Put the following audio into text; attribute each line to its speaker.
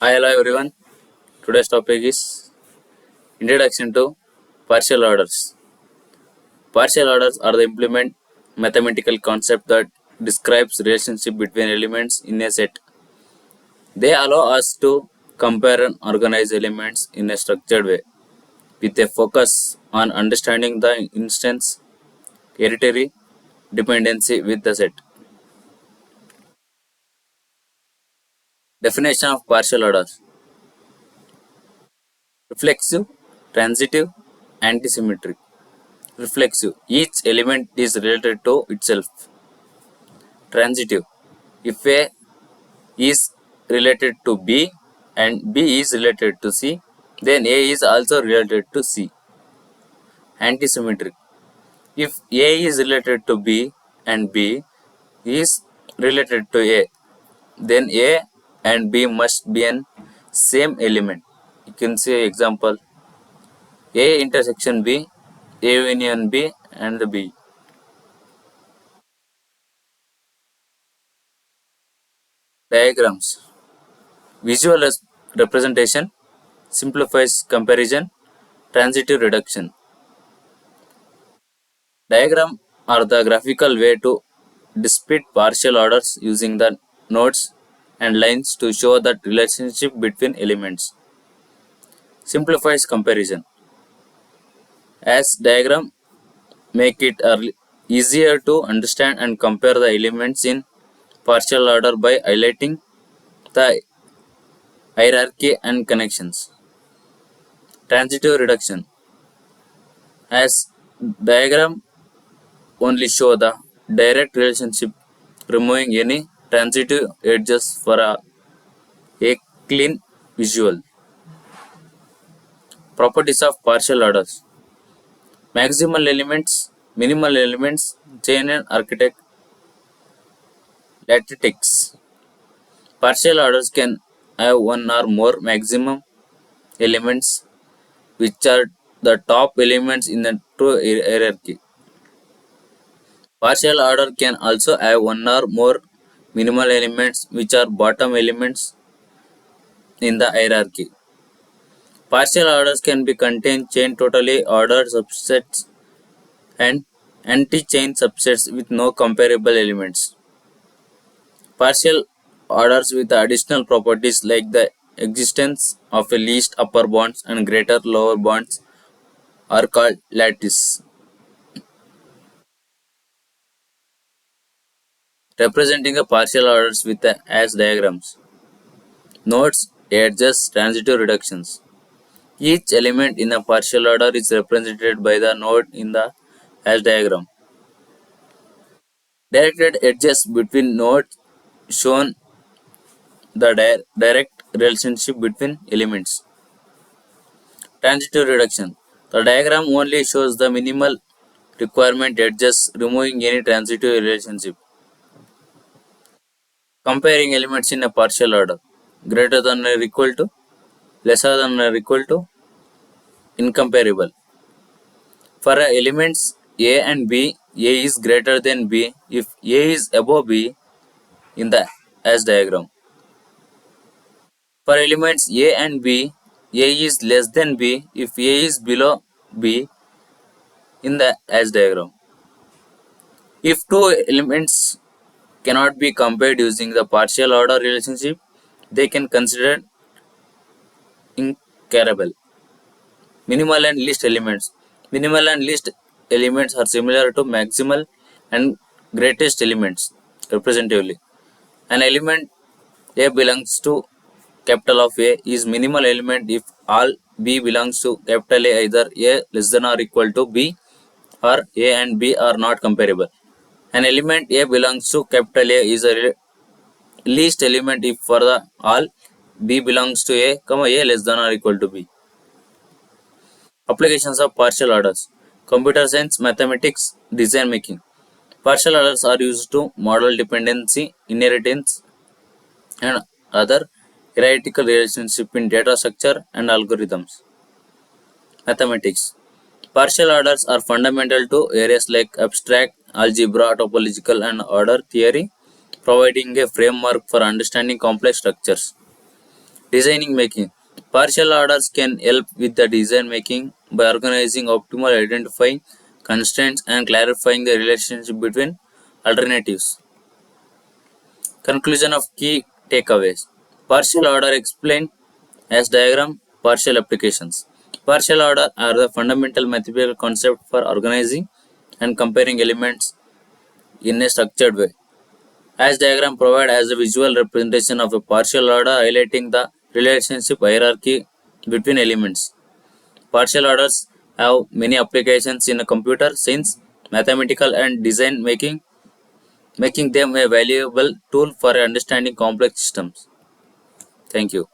Speaker 1: Hi, hello everyone. Today's topic is Introduction to Partial Orders. Partial orders are the implement mathematical concept that describes relationship between elements in a set. They allow us to compare and organize elements in a structured way with a focus on understanding the instance hereditary dependency with the set. Definition of partial orders: reflexive, transitive, antisymmetric. Reflexive: each element is related to itself. Transitive: if A is related to B and B is related to C, then A is also related to C. Antisymmetric: if A is related to B and B is related to A, then A and B must be an same element. You can say example: A intersection B, A union B and the B. Diagrams: visual representation, simplifies comparison, transitive reduction. Diagram are the graphical way to depict partial orders using the nodes and lines to show the relationship between elements. Simplifies comparison. As diagram make it easier to understand and compare the elements in partial order by highlighting the hierarchy and connections. Transitive reduction. As diagram only show the direct relationship, removing any transitive edges for a clean visual. Properties of partial orders: maximal elements, minimal elements, chain and architect, lattice. Partial orders can have one or more maximum elements, which are the top elements in the true hierarchy. Partial order can also have one or more minimal elements, which are bottom elements in the hierarchy. Partial orders can be contain chain totally ordered subsets and anti-chain subsets with no comparable elements. Partial orders with additional properties like the existence of a least upper bounds and greater lower bounds are called lattice. Representing the partial orders with the as diagrams. Nodes, edges, transitive reductions. Each element in a partial order is represented by the node in the as diagram. Directed edges between nodes shown the direct relationship between elements. Transitive reduction. The diagram only shows the minimal requirement edges, removing any transitive relationship. Comparing elements in a partial order: greater than or equal to, lesser than or equal to, incomparable. For elements A and B, A is greater than B if A is above B in the as diagram. For elements A and B, A is less than B if A is below B in the as diagram. If two elements cannot be compared using the partial order relationship, they can consider incomparable. Minimal and least elements. Minimal and least elements are similar to maximal and greatest elements representatively. An element A belongs to capital of A is minimal element if all B belongs to capital A, either A less than or equal to B or A and B are not comparable. An element A belongs to capital A is a least element if for the all B belongs to A, A less than or equal to B. Applications of partial orders: computer science, mathematics, design making. Partial orders are used to model dependency, inheritance, and other hierarchical relationship in data structure and algorithms. Mathematics. Partial orders are fundamental to areas like abstract, algebra, topological, and order theory, providing a framework for understanding complex structures. Designing making. Partial orders can help with the design making by organizing optimal, identifying constraints, and clarifying the relationship between alternatives. Conclusion of key takeaways. Partial order explained as diagram. Partial applications. Partial order are the fundamental mathematical concept for organizing and comparing elements in a structured way. As diagram provide as a visual representation of a partial order, highlighting the relationship hierarchy between elements. Partial orders have many applications in a computer science, mathematical and design making them a valuable tool for understanding complex systems. Thank you.